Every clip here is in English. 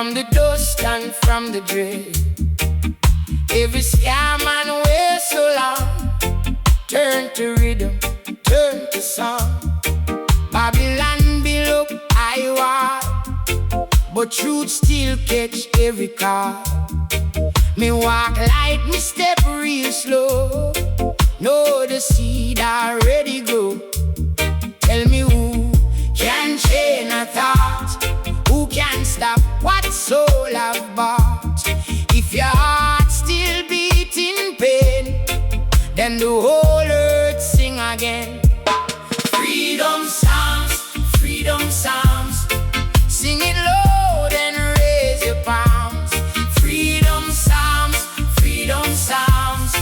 from the dust and from the dread. Every scam man way so long, turn to rhythm, turn to song. Babylon build up I walk, but truth still catch every car. Me walk light, me step real slow. Know the seed already grow. Tell me who can chain a thought? Who can stop what soul have bought? If your heart still beating pain, then the whole earth sing again. Freedom sounds, freedom sounds. Sing it loud and raise your palms. Freedom sounds, freedom sounds.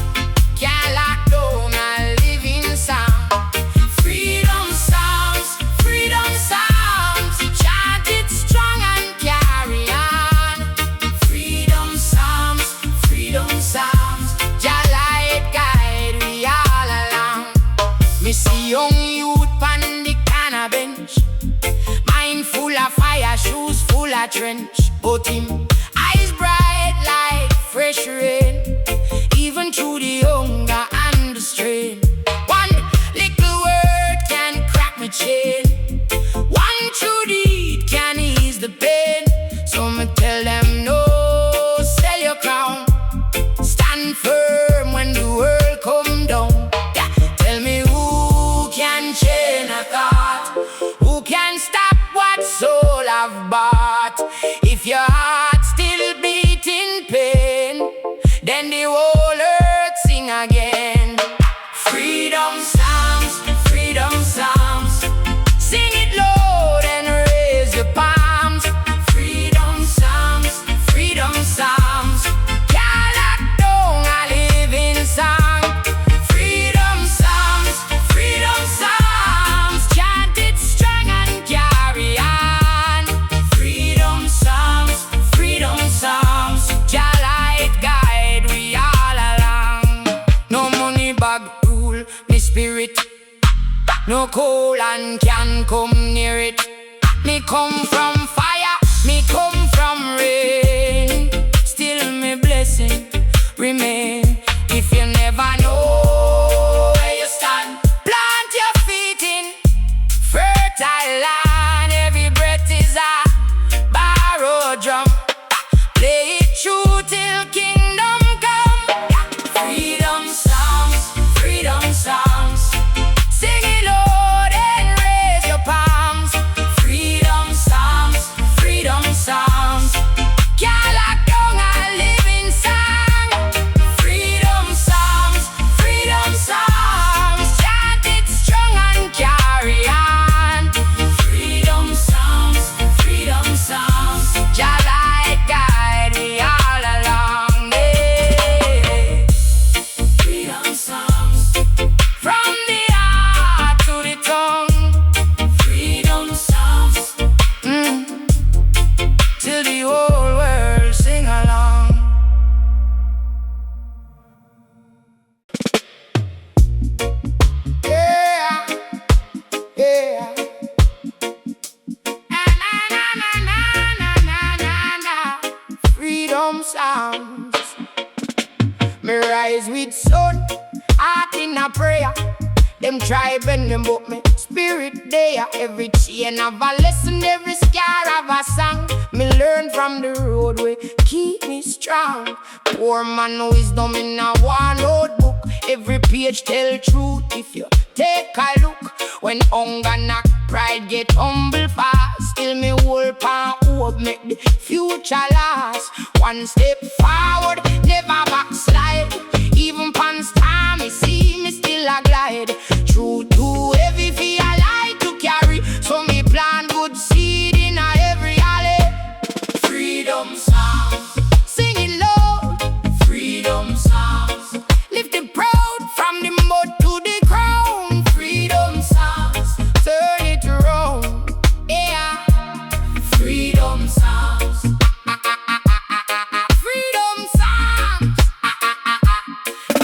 Can't lock down a living sound. Freedom sounds, freedom sounds. Chant it strong and carry on. Freedom sounds, freedom sounds. Jah light guide we all along. Me see young youth pan the canna bench, mind full of fire, shoes full of trench. But him eyes bright like fresh rain, even through the hunger and the strain. One little word can crack my chain. One true deed can ease the pain. So me tell them no, sell your crown. Stand firm when the world come down. Yeah. Tell me who can chain a thought? Who can stop what soul have bought? If your heart still beating pain, then the whole earth sing again. Freedom sounds, freedom sounds. Sing it loud and raise your palms. Freedom sounds, freedom sounds. Can't lock down a living song. Freedom sounds, freedom sounds. Chant it strong and carry on. Freedom sounds, freedom sounds. Jah light guide we all along. No money bag rule me spirit. No coal and can come near it. Me come from fire, me come from rain. Still me blessing remain. If you never know where you stand, plant your feet in fertile land. Every breath is a borrowed drum. Play it true till kingdom come. Freedom sounds, freedom sounds. Sing it loud and raise your palms. Freedom sounds, freedom sounds. Can't lock down a living song. Freedom sounds, freedom sounds. Chant it strong and carry on. Freedom sounds, freedom sounds. Jah light guide we all along. Yeah. Freedom sounds. From the heart to the tongue. Freedom sounds. Till the whole world sing along. Yeah, yeah. Na na na na na na na na. Freedom sounds. Me rise with sun, heart in a prayer. Them try bend them but me spirit there. Every chain have a lesson, every scar have a song. Me learn from the road way keep me strong. Poor man wisdom in a one notebook. Every page tell truth if you take a look. When hunger knock, pride get humble fast. Still me hold pan hope make the future last. One step forward, never backslide. Even past time me see me still a glide. True too heavy for a light to carry. So me plant good seed in a every alley. Freedom sounds. Sing it loud. Freedom sounds. Lift it proud from the mud to the crown. Freedom sounds. Turn it around. Yeah. Freedom sounds. Freedom sounds.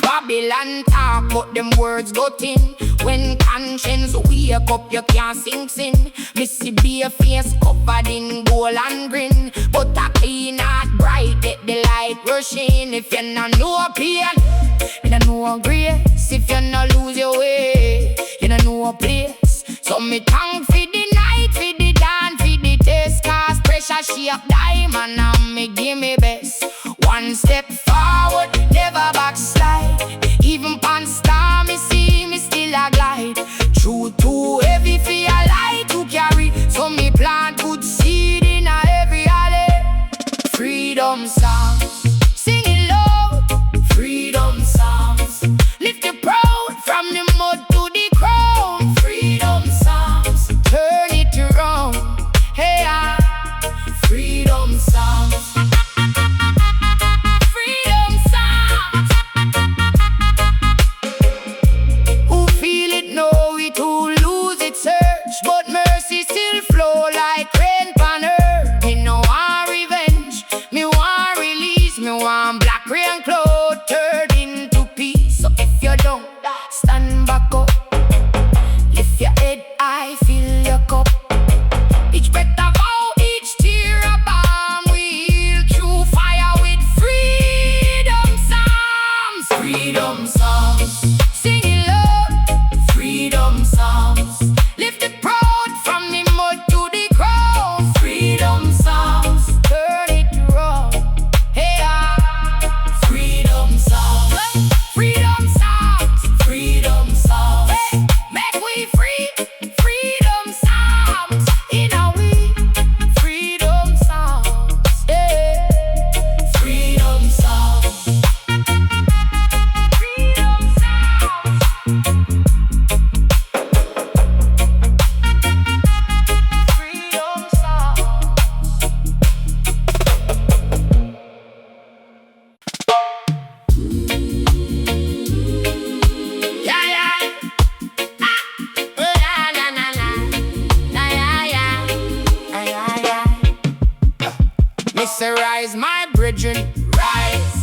Babylon talk but them words go thin. when conscience wake up, you can't sink sin. Missy be a face covered in gold and green, but a clean heart bright, let the light rush in. If you not know pain, you don't know grace. If you not lose your way, you don't know place. So me thank for the night, for the dance, for the taste. Cause pressure shape diamond and me give me best. One step forward, never backslide. Even pan star me see, me still a glide. True too heavy for your light to carry, so me plant good seed in a every alley. Freedom songs, sing it loud. Freedom songs, lift the proud from the mud to the crown. Freedom songs, turn it around. Hey, freedom songs. Freedom songs. Who feel it know it, who lose it search, but mercy still flow like rain on earth. Me no want revenge, me want release, me want black rain cloud turned into peace. So if you don't stand back up, lift your head high, fill your cup. Each breath a vow, each tear a balm. We heal through fire with freedom songs. Freedom songs, sing it loud. Freedom songs, lift the proud from the mud to the crown. Freedom songs, turn it around. Hey, freedom songs. Freedom songs. Freedom songs. Hey, make we free. Freedom songs. In a we. Freedom songs. Yeah. Freedom songs. Freedom songs. Freedom songs. Yeah, yeah. La, la, la, la. La, yeah, yeah. La, yeah, yeah. Mr. Rise, my brethren, rise.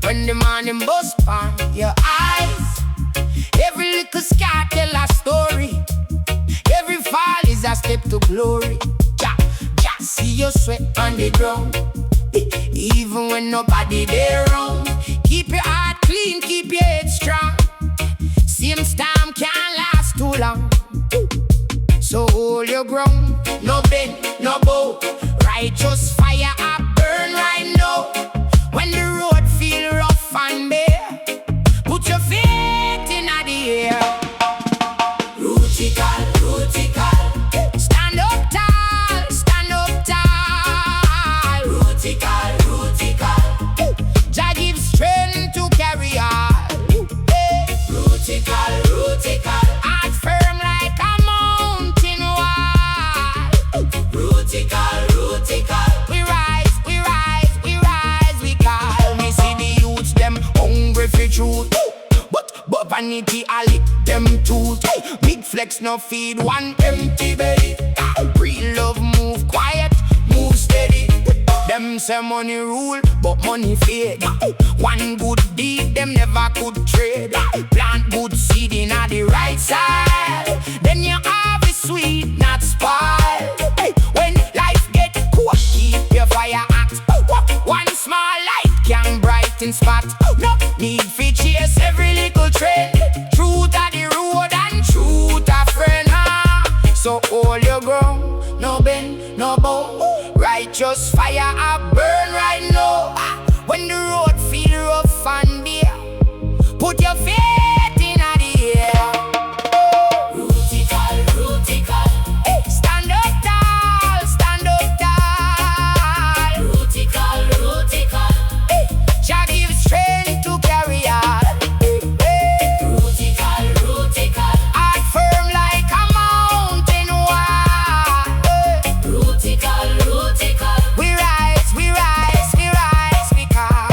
When the morning bus on your eyes, every little scar tell a story. Every fall is a step to glory. Ja, ja, see your sweat on the ground. Even when nobody there around. Keep your heart clean, keep your head strong. Same storm can't last too long. So hold your ground, no bend, no bow. Righteous fire I burn right now. When the road feel rough and bare, put your faith in the air. Rootical, rootical, stand up tall, stand up tall. Rootical, rootical, Jah give strength to carry on. Hey. Rootical, rootical, heart firm like a mountain wall. Rootical, rootical, we rise, we rise, we rise, we call. Me see the youths them hungry for truth, but vanity I lick them tooth. Big flex no feed one empty belly. Real love move quiet, move steady. Them say money rule, but money fade. One good deed them never could trade. Plant good seed in the right side, then you harvest sweet, not spoil. Hey, when life get cool, keep your fire hot. One small light can brighten spot. No need for chase every little trend. Truth of the road and truth a friend. So hold your ground, no bend, no bow. Righteous fire I burn right now. When the road feel rough and bare, put your faith in the air. Rootical, rootical, hey, stand up tall, stand up tall. Rootical, rootical, hey, Jah give strength to carry on. Hey, rootical, rootical, heart firm like a mountain wall. Hey, rootical, rootical, we rise, we rise, we rise, we call.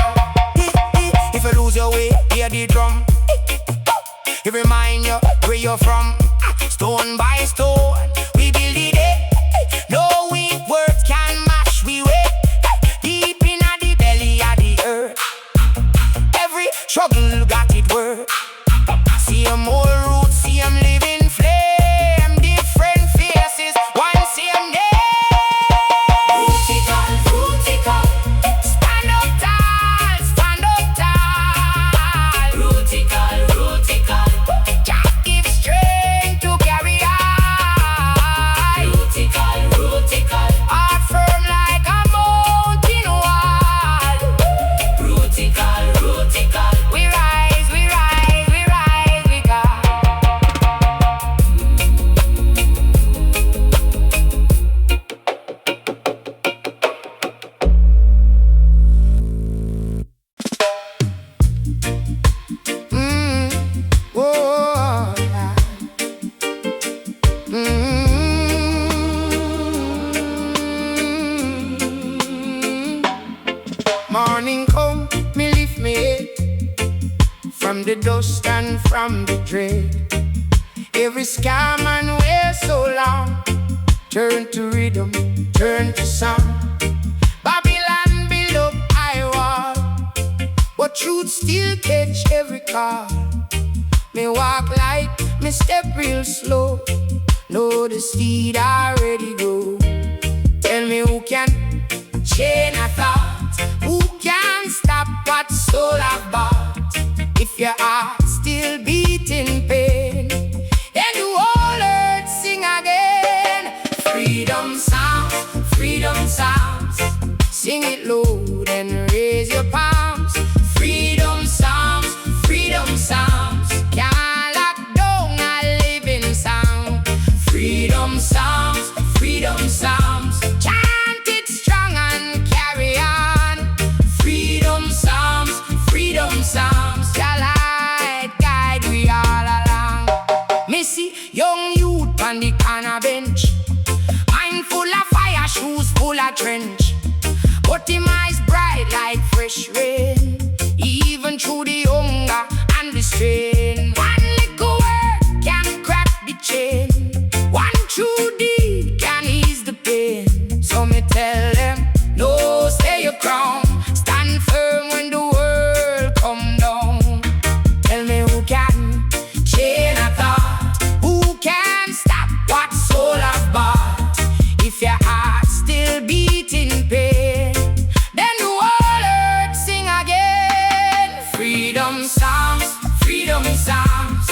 If you lose your way, hear the drum. It remind you where you're from. Stone by stone, we build it. No weak words can mash we way. Deep in the belly of the earth, every struggle got it worth. See 'em all roots, see 'em living. the dust and from the dread. Every scam and way so long, turn to rhythm, turn to song. Babylon build up high wall, but truth still catch every call. Me walk light, me step real slow. Know the steed already go. Tell me who can chain a thought, who can stop what soul have bought. If your heart still beating pain, and you all earth sing again. Freedom sounds, freedom sounds. Sing it loud and raise your palms. Freedom sounds, freedom sounds. Can't lock down a living sound. Freedom sounds, freedom sounds. Chant it strong and carry on. Freedom sounds, freedom sounds. Your light guide we all along. Missy, young youth on the corner bench, mind full of fire, shoes full of trench, but him eyes bright like fresh rain, even through the hunger and the strain. One little word can crack the chain, one true deed can ease the pain. So me tell them, no, stay your crown, stand firm when the world come down. Tell me who can chain a thought, who can stop what soul have bought. If your heart still beating pain, then the whole earth sing again. Freedom sounds, freedom sounds.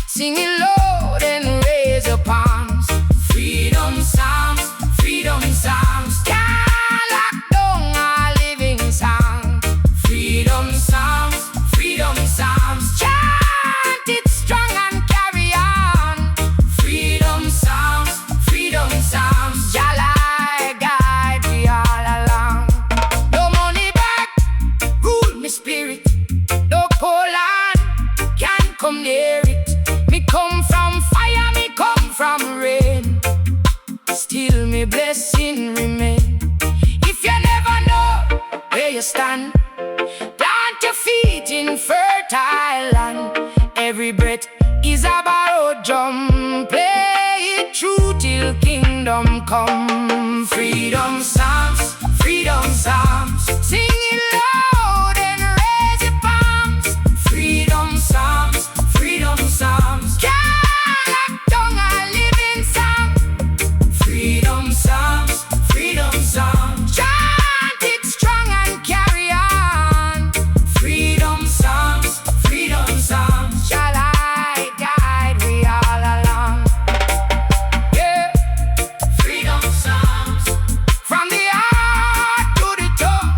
Sing it loud and raise your palms. Freedom sounds, freedom sounds. Can't lock down a living sound. Freedom sounds, freedom sounds. Chant it strong and carry on. Freedom sounds, freedom sounds. Your light guide me all along. No money back, rule me spirit. No Poland can come near it. Me come from fire, me come from rain, still me blessing remain. If you never know where you stand, plant your feet in fertile land. Every breath is a borrowed drum. Play it true till kingdom come. Freedom sounds, freedom sounds. Sing it loud and raise your palms. Freedom sounds, freedom sounds. Can't lock down a living sound. Freedom sounds, freedom sounds. Chant it strong and carry on. Freedom sounds, freedom sounds. Shall I guide we all along? Yeah. Freedom sounds, from the heart to the top.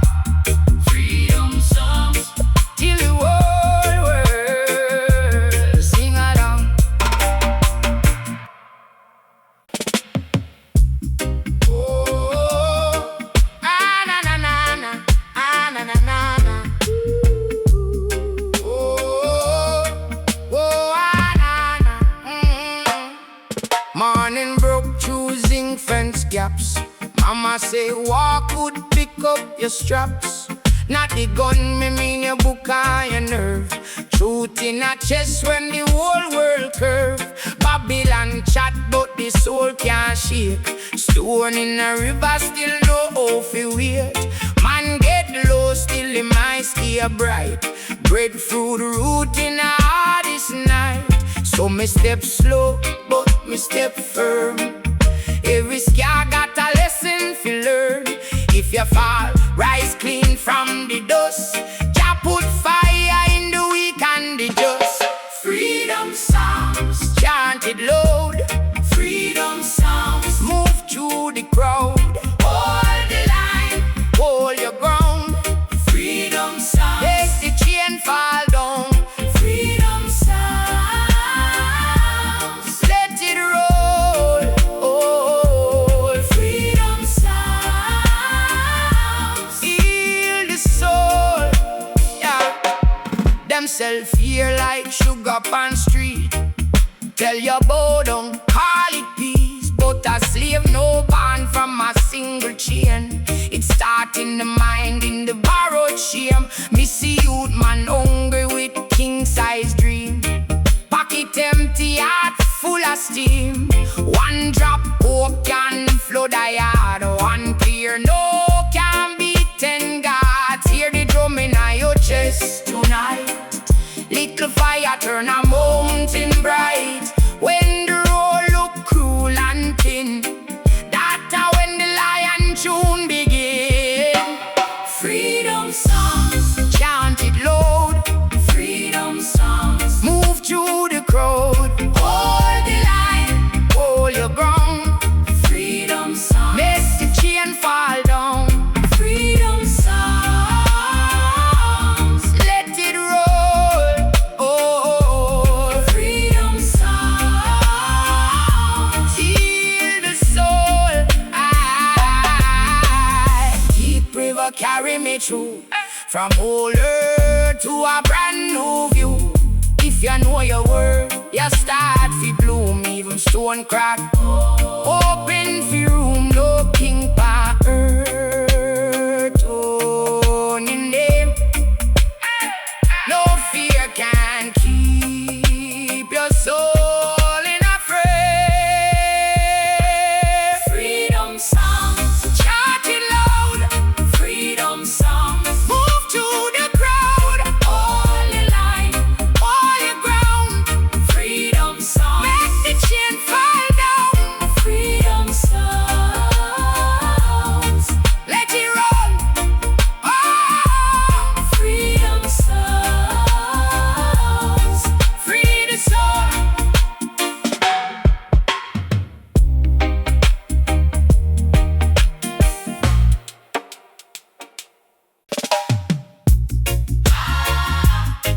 Freedom sounds, till the whole world sing along. Oh, ah na na na na, ah na na na na. Oh, oh, ah na na. Morning broke, choosing fence gaps. Mama say walk would pick up your straps. Not the gun, me mean your book and your nerve. Truth in a chest when the whole world curve. Babylon chat but the soul can't shake. Stone in a river still know how fi wait. Man get low still the mind stay bright. Breadfruit root in a hardest night. So me step slow but me step firm. Every scar got a lesson fi learn. If you fall, rise clean from the dust. Jah put fire in the weak and the just. Freedom sounds, chant it loud. Freedom sounds, move through the crowd. Hold the line, hold your ground. Freedom sounds, make the chain fall down. Freedom sounds, let it roll. Oh, freedom sounds, heal the soul. Yeah, themself here like sugar pan street. Tell your bow down, call it peace. But a slave no born from a single chain. It start in the mind, in the borrowed shame. Me see youth man hungry with king size steam. One drop hope can flood a yard. One clear no can be 10 gods. Hear the drum in your chest tonight. Little fire turn a mountain bright. When the road look cruel and thin, that's when the lion tune begin. Freedom songs, chant it loud. Freedom songs, move through the crowd. Hold the line, hold your ground. Freedom songs, make the chain fall down. Freedom songs, let it roll. Oh, freedom songs, heal the soul. Deep river carry me through, from old earth to a brand new view. If you know your word, you start to bloom. Even stone crack, open for room. No king pa earth, only name. No fear can keep your soul in a frame. Freedom songs, chant it loud. Freedom songs, move to the crowd. All your line, all your ground. Freedom songs, make the chain fall down. Freedom songs, let it roll. Oh, freedom songs, free the soul.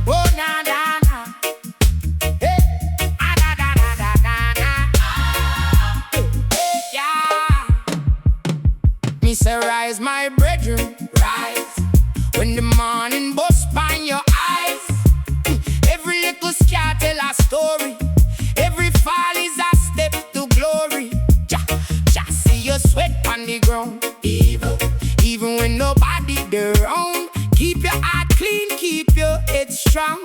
Oh, na na na, hey, ah, da da da da da da, yeah. Me say rise, my brethren, rise. When the morning bust by your eyes, every little scar tell a story. Every fall is a step to glory. Just see your sweat on the ground. Even when nobody there around. Keep your heart clean, keep your head strong.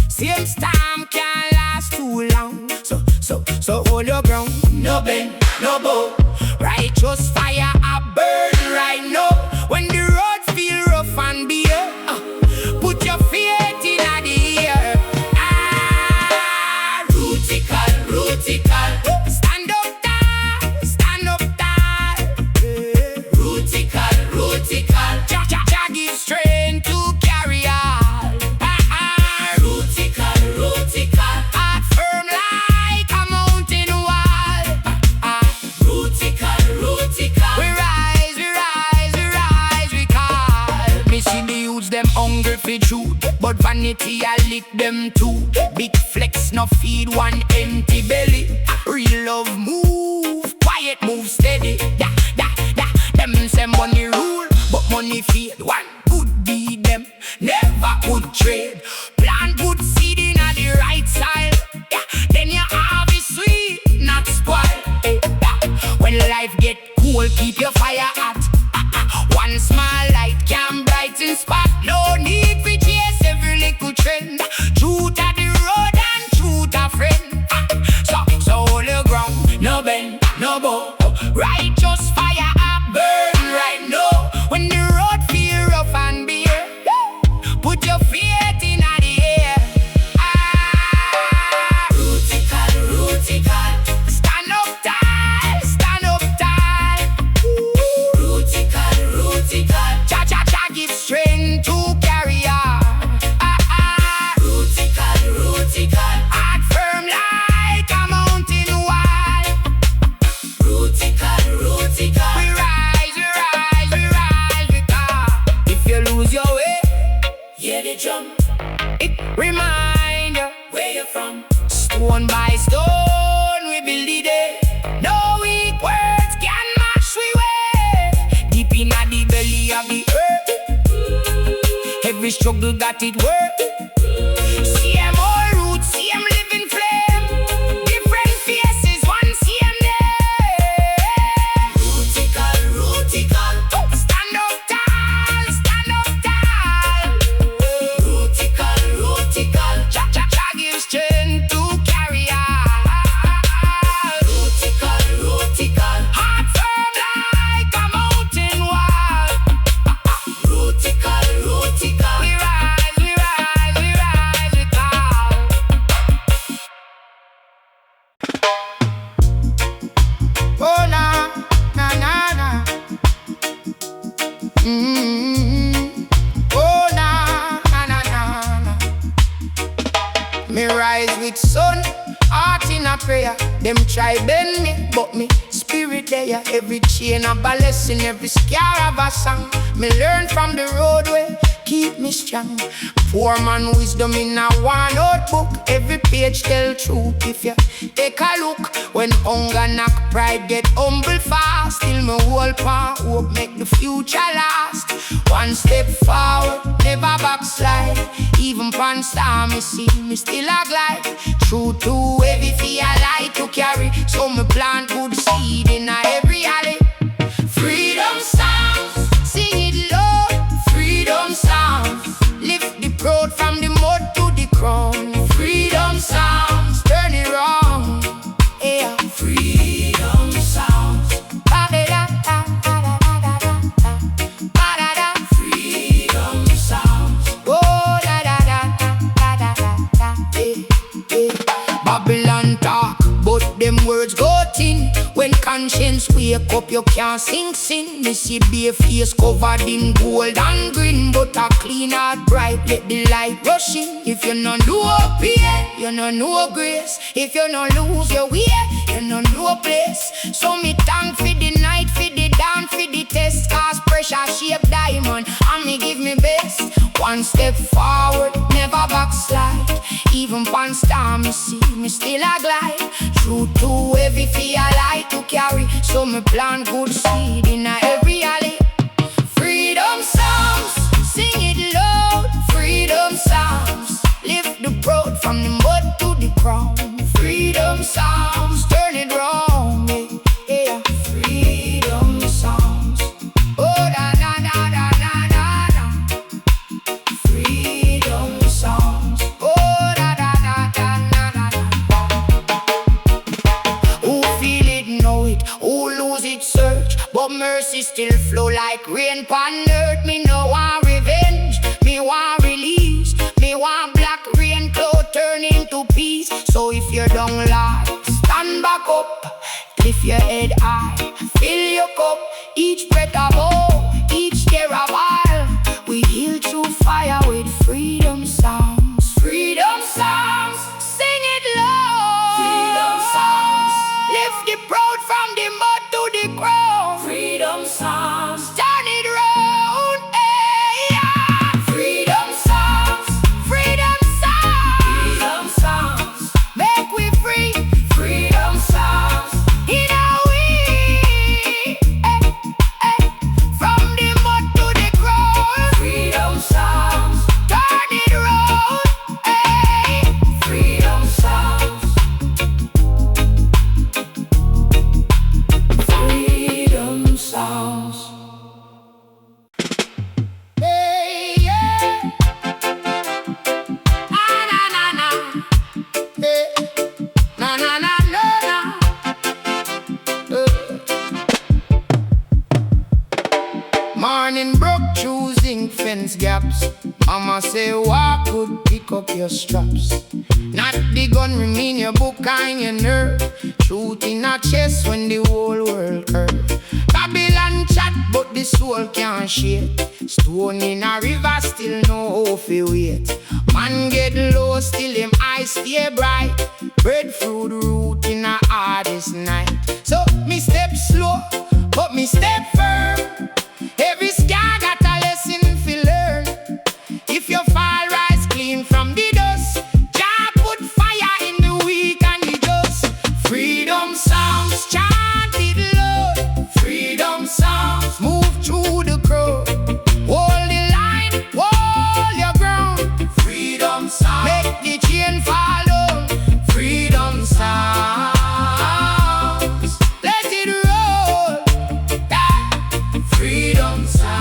Same storm can't last too long. So hold your ground. No bend, no bow. Righteous fire a burn right now. When the road feel rough and bare, put your faith in the air. Rootical, rootical. Stand up tall, stand up tall. Rootical, rootical. Jah give strength to carry on. Rootical, rootical. Heart firm like a mountain wall. Rootical, rootical. We rise, we rise, we rise, we call. Me see the youths them hungry for truth, but vanity I lick them too. Big flex no feed one empty belly. Real love move, quiet move steady. Them say money rule, but money feed. One good deed them never could trade. Plant good seed in the right style, then your harvest sweet, not spoil. When life get cool, keep your fire hot. One small light can brighten spot. No need for chase every little trend. Truth at the road and truth a friend. So hold your ground, no bend, no bow. Righteous fire a burn right now. When the road feel rough and bare, put your faith in the air. Rootical, rootical. Stand up tall, stand up tall. Rootical, rootical. Jah give strength to carry on. Rootical, rootical. Heart firm like a mountain wall. Rootical, rootical. We rise, we rise, we rise, we call. If you lose your way, hear the drum. It remind you where you're from. Stone by stone, we build the day. No weak words can mash we way. Deep in the belly of the earth, every struggle got it worth. Same old roots, same living flame. Different faces, one same name. Rootical, rootical. Stand up tall, stand up tall. Rootical, rootical. Jah give strength to carry on. Them try bend me, but me spirit there. Every chain of a lesson, every scar of a song. Me learn from the roadway, keep me strong. Poor man wisdom in a one notebook. Every page tell truth if you take a look. When hunger knock, pride get humble fast. Still me hold on hope, make the future last. One step forward, never backslide. Even pan star me see, me still a glide. True to heavy fear light to carry. So me plant good seed in every alley. Freedom sounds, sing it loud. Freedom sounds, lift the road from the mud to the crown. Freedom sounds, turn it round. Yeah, freedom sounds. Freedom sounds. Oh, da da da da da da da. Babylon talk, but them words go thin. When conscience wake up, you can't sing sin. Me see bare face covered in gold and green, but a clean heart bright, let the light rush in. If you no know pain, you no know grace. If you no lose your way, you no know place. So me thank for the night, for the dawn, for the test. Cause pressure shape diamond, and me give me best. One step forward, never backslide. Even pan star me see, me still a glide. True to heavy fear light to carry. So me plant good seed in every alley. Freedom sounds, sing it loud. Freedom sounds, lift the road from the mud to the crown. Freedom sounds, turn it round. Yeah, freedom sounds. Oh, da da da da da da da. Freedom sounds. Oh, da da da da da da. Who feel it, know it. Who lose it, search. But mercy still flow like rain pan earth. Me no want revenge, me want release. Me want black rain cloud turn into peace. So if you don't lie, stand back up. Lift your head high, fill your cup. Each breath of hope, each tear of oil. We heal through fire with freedom sounds. Freedom sounds, sing it loud. Freedom sounds, lift the proud from the mud to the ground. Freedom sounds, turn it round. Hey, yeah. Freedom sounds, freedom sounds. Freedom sounds, make we free. Freedom sounds, in a way. Hey, hey. From the mud to the ground. Freedom sounds, turn it round. Hey, freedom sounds. Freedom sounds. Hey, yeah. Ah, na, na, na. Hey. Na, na, na, na, na. Morning broke, choosing fence gaps. Mama say, walk good, pick up your straps. Not the gun, remain your book and your nerve. Truth in a chest when the whole world curve. Babylon chat, but the soul can't shake. Stone in a river, still know how to wait. Man get low, still him eyes stay bright. Breadfruit root in a hardest night. So me step slow, but me step firm. Every scar got a lesson to learn. If you fall, rise clean from the dust. Jah put fire in the weak and the just. Freedom sounds, chant it loud. Freedom sounds, move through the crowd. Hold the line, hold your ground. Freedom sounds, make the chain fall down. Freedom sounds, let it roll. Yeah. Freedom sounds,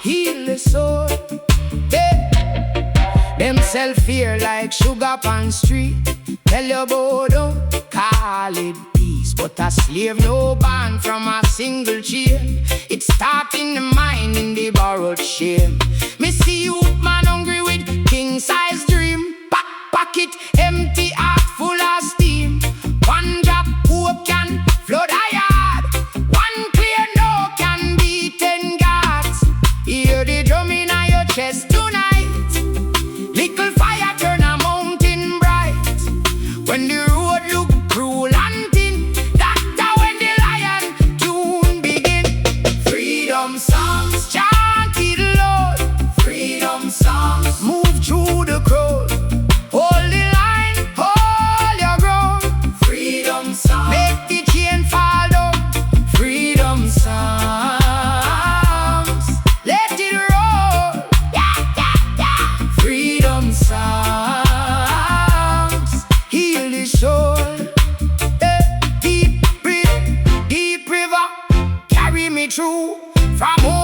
heal the soul. Yeah. Them self-fear like sugar pan street. Tell your boy don't call it peace, but a slave no born from a single chain. It start in the mind, in the borrowed shame. Me see you man hungry with king-size dream. Pocket empty, heart full of steam. One drop hope can flood a yard. One clear no can be 10 guards. Hear the drum in your chest tonight. Little fire turn a mountain bright. When the true. From